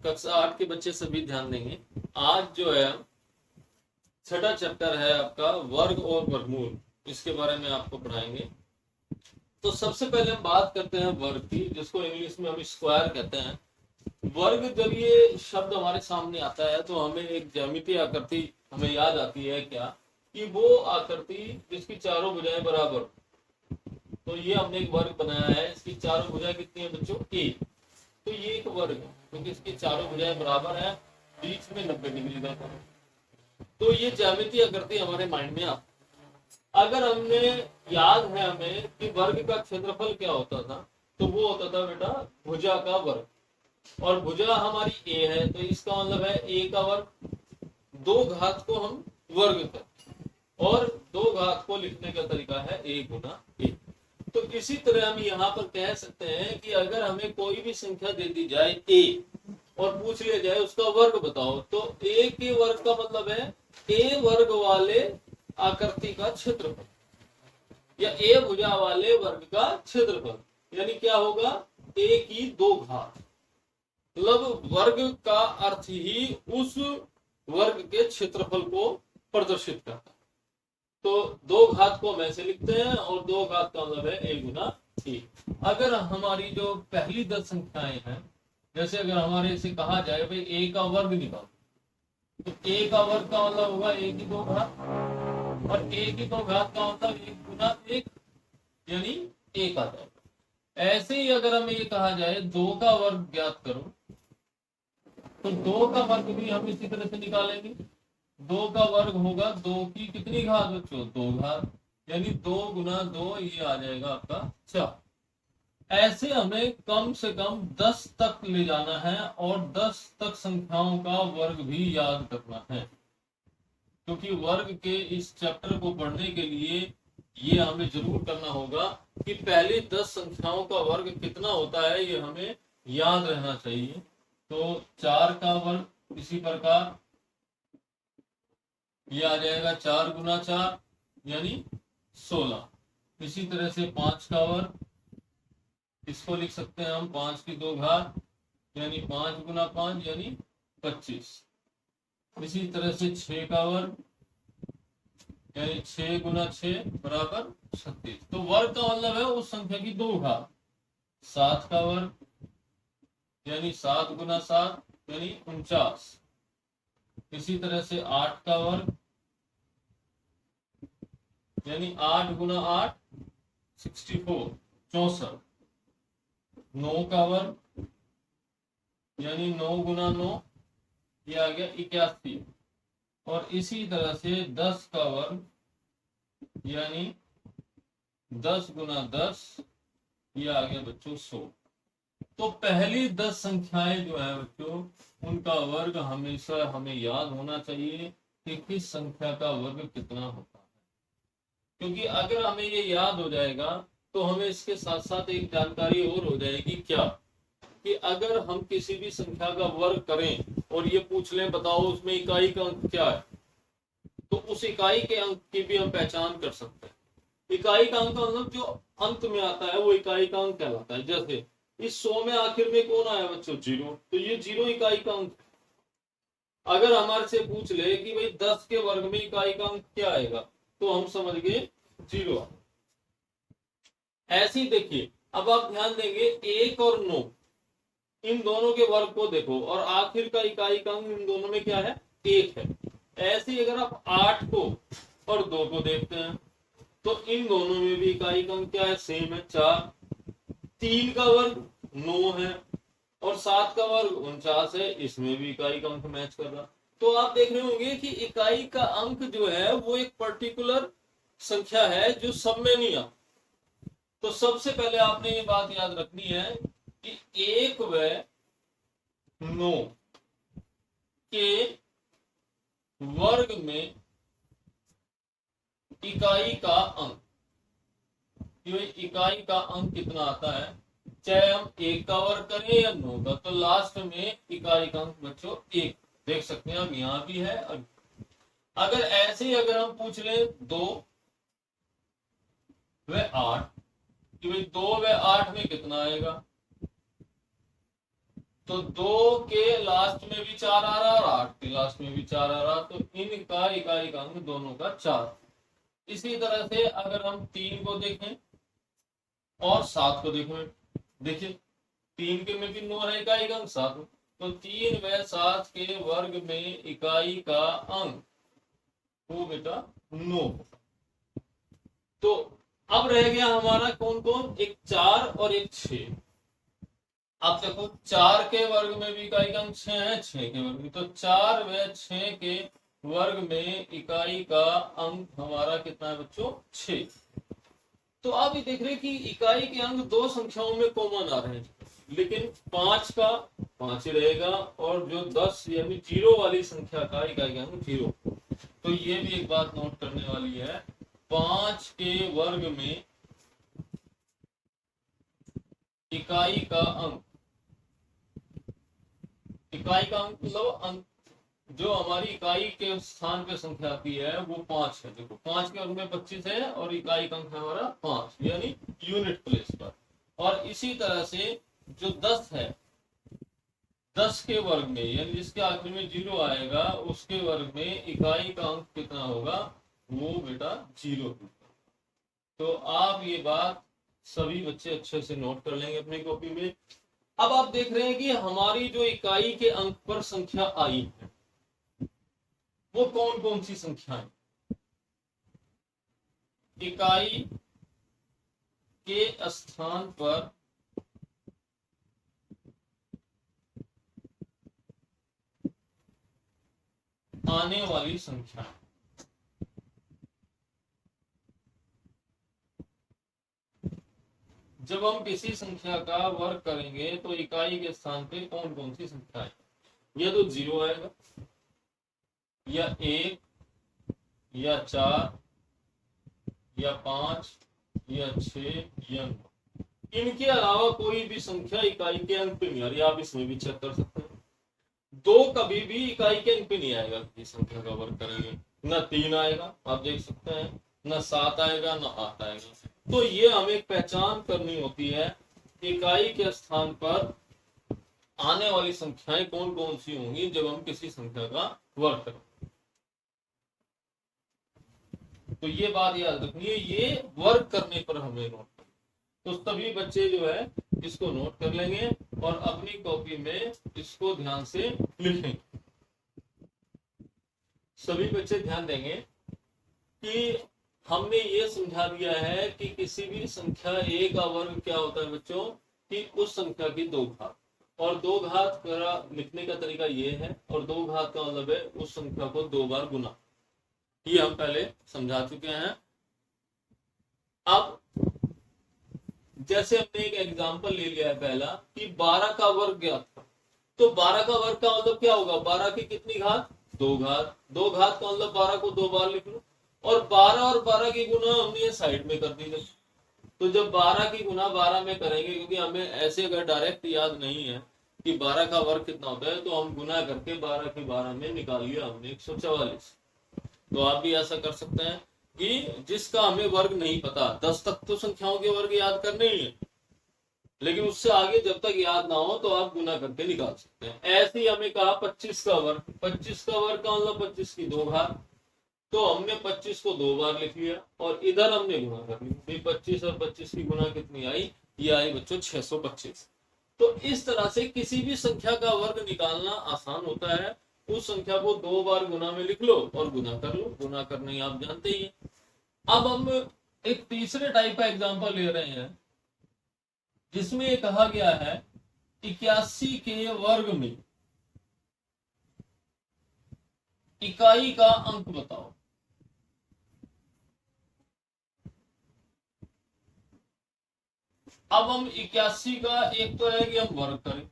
कक्षा 8 के बच्चे सभी ध्यान देंगे। आज जो है छठा चैप्टर है आपका वर्ग और वर्गमूल, इसके बारे में आपको पढ़ाएंगे। तो सबसे पहले हम बात करते हैं वर्ग की, जिसको इंग्लिश में हम स्क्वायर कहते हैं। वर्ग, जब ये शब्द हमारे सामने आता है तो हमें एक ज्यामितीय आकृति हमें याद आती है क्या, कि वो आकृति जिसकी चारों भुजाएं बराबर। तो ये हमने एक वर्ग बनाया है, इसकी चारों भुजाएं कितनी है बच्चों? एक। तो ये एक वर्ग है क्योंकि इसकी चारों भुजाएं बराबर है, बीच में 90 डिग्री का कोण। तो ये ज्यामितीय आकृति हमारे माइंड में आती। अगर हमने याद है हमें कि वर्ग का क्षेत्रफल क्या होता था, तो वो होता था बेटा भुजा का वर्ग। और भुजा हमारी ए है, तो इसका मतलब है ए का वर्ग। दो घात को हम वर्ग करते हैं और दो घात को लिखने का तरीका है ए गुना ए। तो इसी तरह हम यहाँ पर कह सकते हैं कि अगर हमें कोई भी संख्या दे दी जाए ए और पूछ लिया जाए उसका वर्ग बताओ, तो ए के वर्ग का मतलब है ए वर्ग वाले आकृति का क्षेत्रफल या ए भुजा वाले वर्ग का क्षेत्रफल। यानी क्या होगा? ए की दो घात। मतलब वर्ग का अर्थ ही उस वर्ग के क्षेत्रफल को प्रदर्शित करता है। तो दो घात को हम ऐसे लिखते हैं और दो घात का मतलब है ए गुना ए। अगर हमारी जो पहली 10 संख्याएं हैं, जैसे अगर हमारे से कहा जाए भाई ए का वर्ग निकालो, तो ए का वर्ग का मतलब होगा ए की दो घात, और ए की दो घात का मतलब एक गुना एक, यानी एक आ जाएगा। ऐसे ही अगर हमें ये कहा जाए दो का वर्ग ज्ञात करो, तो दो का वर्ग भी हम इसी तरह से निकालेंगे। दो का वर्ग होगा दो की कितनी घात बच्चों? दो घात, यानी दो गुना दो, ये आ जाएगा आपका 4। ऐसे हमें कम से कम 10 तक ले जाना है और 10 तक संख्याओं का वर्ग भी याद करना है। क्योंकि वर्ग के इस चैप्टर को पढ़ने के लिए ये हमें जरूर करना होगा कि पहली 10 संख्याओं का वर्ग कितना होता है, ये हमें याद रहना चाहिए। तो 4 का वर्ग इसी प्रकार ये आ जाएगा 4 गुना 4 यानी 16। इसी तरह से 5 का वर्ग, इसको लिख सकते हैं हम 5 की दो घात यानी 5 गुना 5 यानी 25। इसी तरह से 6 का वर्ग यानी 6 गुना 6 बराबर 36। तो वर्ग का मतलब है उस संख्या की दो घात। 7 का वर्ग यानी 7 गुना 7 यानी 49। इसी तरह से 8 का वर्ग यानी 8 गुना 8 64 64। 9 का वर्ग यानी 9 गुना 9 ये आ गया 81। और इसी तरह से 10 का वर्ग यानी 10 गुना 10 ये आ गया बच्चों 100। तो पहली 10 संख्याएं जो है बच्चों, उनका वर्ग हमेशा हमें याद होना चाहिए कि किस संख्या का वर्ग कितना होता है। क्योंकि अगर हमें ये याद हो जाएगा तो हमें इसके साथ साथ एक जानकारी और हो जाएगी क्या, कि अगर हम किसी भी संख्या का वर्ग करें और ये पूछ लें बताओ उसमें इकाई का अंक क्या है, तो उस इकाई के अंक की भी हम पहचान कर सकते हैं। इकाई का अंक मतलब जो अंत में आता है वो इकाई का अंक कहलाता है। जैसे इस 100 में आखिर में कौन आया बच्चों? 0, तो ये 0 इकाई का अंक। अगर हमारे से पूछ ले कि भाई 10 के वर्ग में इकाई का अंक क्या आएगा, तो हम समझ गए 0। ऐसे ही देखिए, अब आप ध्यान देंगे 1 और 9, इन दोनों के वर्ग को देखो और आखिर का इकाई का अंक इन दोनों में क्या है? 1 है। ऐसे ही अगर आप 8 को और 2 को देखते हैं तो इन दोनों में भी इकाई का अंक क्या है? सेम है, 4। 3 का वर्ग 9 है और 7 का वर्ग 49 है, इसमें भी इकाई का अंक मैच कर रहा। तो आप देख रहे होंगे कि इकाई का अंक जो है वो एक पर्टिकुलर संख्या है जो सब में नहीं आता। तो सबसे पहले आपने ये बात याद रखनी है कि 1 व 9 के वर्ग में इकाई का अंक, इकाई का अंक कितना आता है, चाहे हम 1 का वर्ग करें या 9 का, तो लास्ट में इकाई का अंक बच्चों 1 देख सकते हैं हम, यहां भी है। अगर ऐसे ही अगर हम पूछ ले 2 व 8 कि भाई 2 व 8 में कितना आएगा, तो 2 के लास्ट में भी 4 आ रहा और 8 के लास्ट में भी 4 आ रहा, तो इनका इकाई का अंक दोनों का 4। इसी तरह से अगर हम 3 को देखें और 7 को देखें, देखिए 3 के में भी 9 है इकाई का अंक 7, तो 3 व 7 के वर्ग में इकाई का अंक वो बेटा 9। तो अब रह गया हमारा कौन कौन, एक 4 और एक 6। आप देखो 4 के वर्ग में भी इकाई का अंक 6 है, 6 के वर्ग में, तो 4 व 6 के वर्ग में इकाई का अंक हमारा कितना है बच्चों, 6। तो आप ये देख रहे हैं कि इकाई के अंक दो संख्याओं में कॉमन आ रहे हैं, लेकिन 5 का 5 ही रहेगा और जो 10 यानी 0 वाली संख्या का इकाई का अंक 0। तो ये भी एक बात नोट करने वाली है, 5 के वर्ग में इकाई का अंक, इकाई का अंक मतलब अंक जो हमारी इकाई के स्थान पे संख्या आती है वो 5 है। देखो 5 के वर्ग में 25 है और इकाई का अंक है हमारा 5 यानी यूनिट प्लेस पर। और इसी तरह से जो 10 है, 10 के वर्ग में यानी जिसके आखिर में 0 आएगा उसके वर्ग में इकाई का अंक कितना होगा, वो बेटा 0 होगा। तो आप ये बात सभी बच्चे अच्छे से नोट कर लेंगे अपनी कॉपी में। अब आप देख रहे हैं कि हमारी जो इकाई के अंक पर संख्या आई है वो कौन कौन सी संख्याएं, इकाई के स्थान पर आने वाली संख्या। जब हम किसी संख्या का वर्ग करेंगे तो इकाई के स्थान पे कौन कौन सी संख्या है, या तो 0 आएगा या 1 या 4 या 5 या 6 या 9। इनके अलावा कोई भी संख्या इकाई के अंक पे नहीं आ रही। आप इसमें भी चेक कर सकते हैं, 2 कभी भी इकाई के अंक पे नहीं आएगा किसी संख्या का वर्ग करेंगे, ना 3 आएगा आप देख सकते हैं, ना 7 आएगा ना 8 आएगा। तो ये हमें पहचान करनी होती है इकाई के स्थान पर आने वाली संख्याएं कौन कौन सी होंगी जब हम किसी संख्या का वर्ग करें। तो ये बात याद रखनी है, ये वर्ग करने पर हमें नोट, तो सभी बच्चे जो है इसको नोट कर लेंगे और अपनी कॉपी में इसको ध्यान से लिखेंगे। सभी बच्चे ध्यान देंगे कि हमने ये समझा दिया है कि किसी भी संख्या a का वर्ग क्या होता है बच्चों, कि उस संख्या की 2 घात, और 2 घात का लिखने का तरीका ये है, और 2 घात का मतलब है उस संख्या को 2 बार गुना। ये हम पहले समझा चुके हैं। अब जैसे हमने एक एग्जांपल ले लिया है पहला कि 12 का वर्ग ज्ञात था, तो 12 का वर्ग का मतलब क्या होगा, 12 की कितनी घात, 2 घात। 2 घात का मतलब 12 को 2 बार लिख लो, और 12 की गुना हमने साइड में कर दी। तो जब 12 की गुना 12 में करेंगे, क्योंकि हमें ऐसे अगर डायरेक्ट याद नहीं है कि 12 का वर्ग कितना होता है, तो हम गुना करके 12 की 12 में निकाल लिया हमने 144। तो आप भी ऐसा कर सकते हैं कि जिसका हमें वर्ग नहीं पता, 10 तक तो संख्याओं के वर्ग याद करने ही है, लेकिन उससे आगे जब तक याद ना हो तो आप गुना करके निकाल सकते हैं। ऐसे ही हमें कहा 25 का वर्ग, 25 का वर्ग का मतलब 25 की 2 घात, तो हमने 25 को 2 बार लिख लिया और इधर हमने गुना कर ली। 25 और 25 की गुना कितनी आई, ये आई बच्चों 625। तो इस तरह से किसी भी संख्या का वर्ग निकालना आसान होता है। उस संख्या को 2 बार गुना में लिख लो और गुना कर लो, गुना करने आप जानते ही हैं। अब हम एक तीसरे टाइप का एग्जांपल ले रहे हैं जिसमें ये कहा गया है 81 के वर्ग में इकाई का अंक बताओ। अब हम 81 का एक तो है कि हम वर्ग करें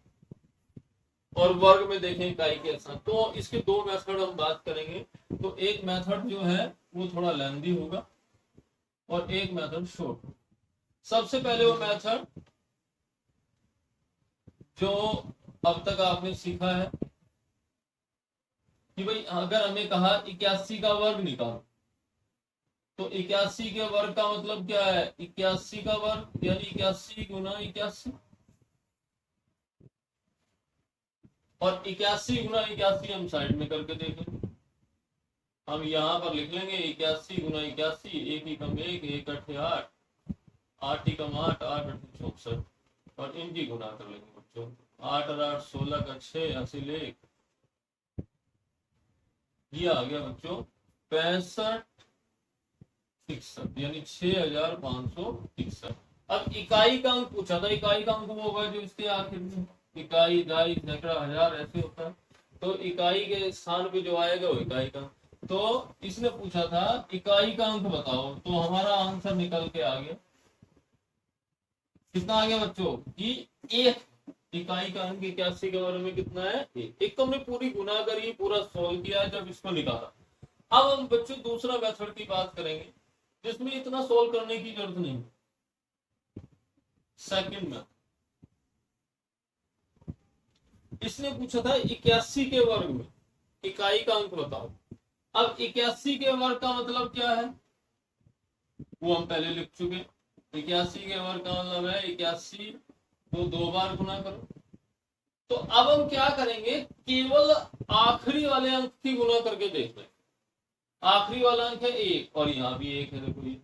और वर्ग में देखें इकाई के साथ, तो इसके 2 मेथड हम बात करेंगे। तो एक मेथड जो है वो थोड़ा लेंथी होगा और एक मेथड शॉर्ट। सबसे पहले वो मेथड जो अब तक आपने सीखा है कि भाई अगर हमें कहा 81 का वर्ग निकालो, तो 81 के वर्ग का मतलब क्या है, 81 का वर्ग यानी 81 गुना 81। और 81 गुना 81 हम साइड में करके देखेंगे। हम यहाँ पर लिख लेंगे 81 गुना 81, एक ही कम एक, एक अठे 8, 8 ही कम 8, 8 अठे 64, और इनकी गुना कर लेंगे बच्चों। 8 और 8 16 का 6, हासिल 1, ये आ गया बच्चों 65 61, यानी 6561। अब इकाई का अंक पूछा था, इकाई का अंक वो होगा जो इसके आखिर में इकाई, दाई, सैकड़ा, हजार ऐसे होता है। तो इकाई के स्थान पे जो आएगा वो इकाई का। तो इसने पूछा था इकाई का अंक बताओ, तो हमारा आंसर निकल के आ गया, कितना आ गया बच्चों कि 1। इकाई का अंक 81 के बारे में कितना है 1। एक तो हमने पूरी गुना करी, पूरा सोल्व किया जब इसको निकाला। अब हम बच्चों दूसरा मेथड की बात करेंगे जिसमें इतना सोल्व करने की जरूरत नहीं। सेकंड में इसने पूछा था 81 के वर्ग में इकाई का अंक बताओ। अब 81 के वर्ग का मतलब क्या है वो हम पहले लिख चुके। 81 के वर्ग का मतलब है 81 को 2 बार गुना करो। तो अब हम क्या करेंगे, केवल आखिरी वाले अंक की गुना करके देख रहे हैं। आखिरी वाला अंक है 1 और यहाँ भी 1 है, देखो ये।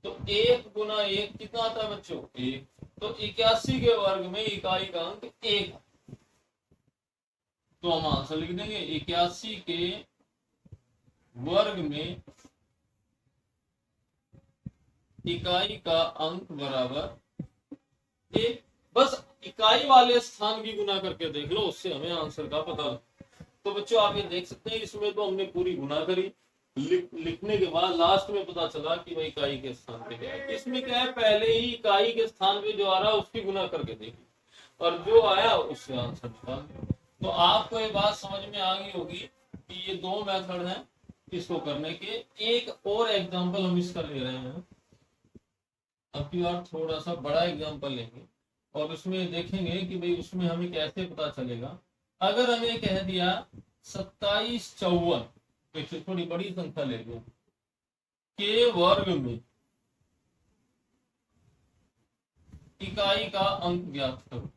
तो 1 गुना 1 कितना आता है बच्चों 1। तो 81 के वर्ग में इकाई का अंक 1। तो हम आंसर लिख देंगे 81 के वर्ग में इकाई का अंक बराबर 1। बस इकाई वाले स्थान की गुना करके देख लो, उससे हमें आंसर का पता। तो बच्चों आप ये देख सकते हैं इसमें तो हमने पूरी गुना करी, लिखने के बाद लास्ट में पता चला कि भाई इकाई के स्थान पे क्या है। इसमें क्या है, पहले ही इकाई के स्थान पे जो आ रहा है उसकी गुना करके देखी और जो आया उससे आंसर निकाल। तो आपको ये बात समझ में आ गई होगी कि ये 2 मेथड हैं इसको करने के। एक और एग्जांपल हम इसका ले रहे हैं, अब की बार थोड़ा सा बड़ा एग्जांपल लेंगे और उसमें देखेंगे कि भाई उसमें हमें कैसे पता चलेगा। अगर हमें कह दिया 27 54, थोड़ी बड़ी संख्या ले लो, के वर्ग में इकाई का अंक ज्ञात करो।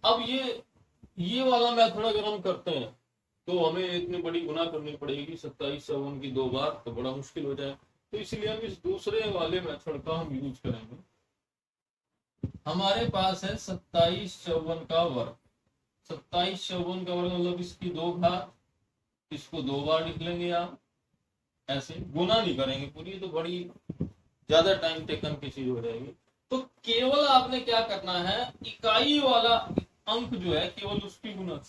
अब ये वाला मेथड अगर हम करते हैं तो हमें इतनी बड़ी गुना करनी पड़ेगी 27 54 की 2 बार, तो बड़ा मुश्किल हो जाए। तो इसलिए हम इस दूसरे वाले मेथड का हम यूज करेंगे। हमारे पास है 27 54 का वर्ग। 27 54 का वर्ग मतलब इसकी 2 घात, इसको 2 बार लिख लेंगे आप, ऐसे गुना नहीं करेंगे पूरी, तो बड़ी ज्यादा टाइम टेकन की चीज हो जाएगी। तो केवल आपने क्या करना है, इकाई वाला अंक जो है केवल उसकी गुना।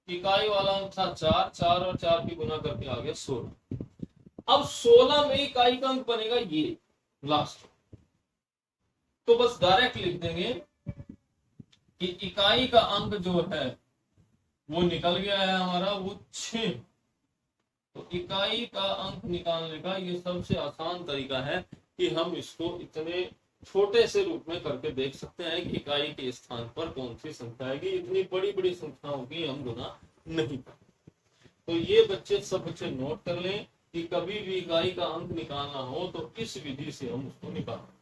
इकाई वाला अंक था 4, 4 और 4 की गुना करके आ गया 16। अब 16 में इकाई का अंक बनेगा ये लास्ट। तो बस डायरेक्ट लिख देंगे कि इकाई का अंक जो है वो निकल गया है हमारा, वो 6। तो इकाई का अंक निकालने का ये सबसे आसान तरीका है कि हम इसको इतने छोटे से रूप में करके देख सकते हैं कि इकाई के स्थान पर कौन सी संख्या आएगी। इतनी बड़ी बड़ी संख्याओं की हम गुना नहीं करते। तो ये बच्चे सब बच्चे नोट कर लें कि कभी भी इकाई का अंक निकालना हो तो इस विधि से हम उसको निकालें।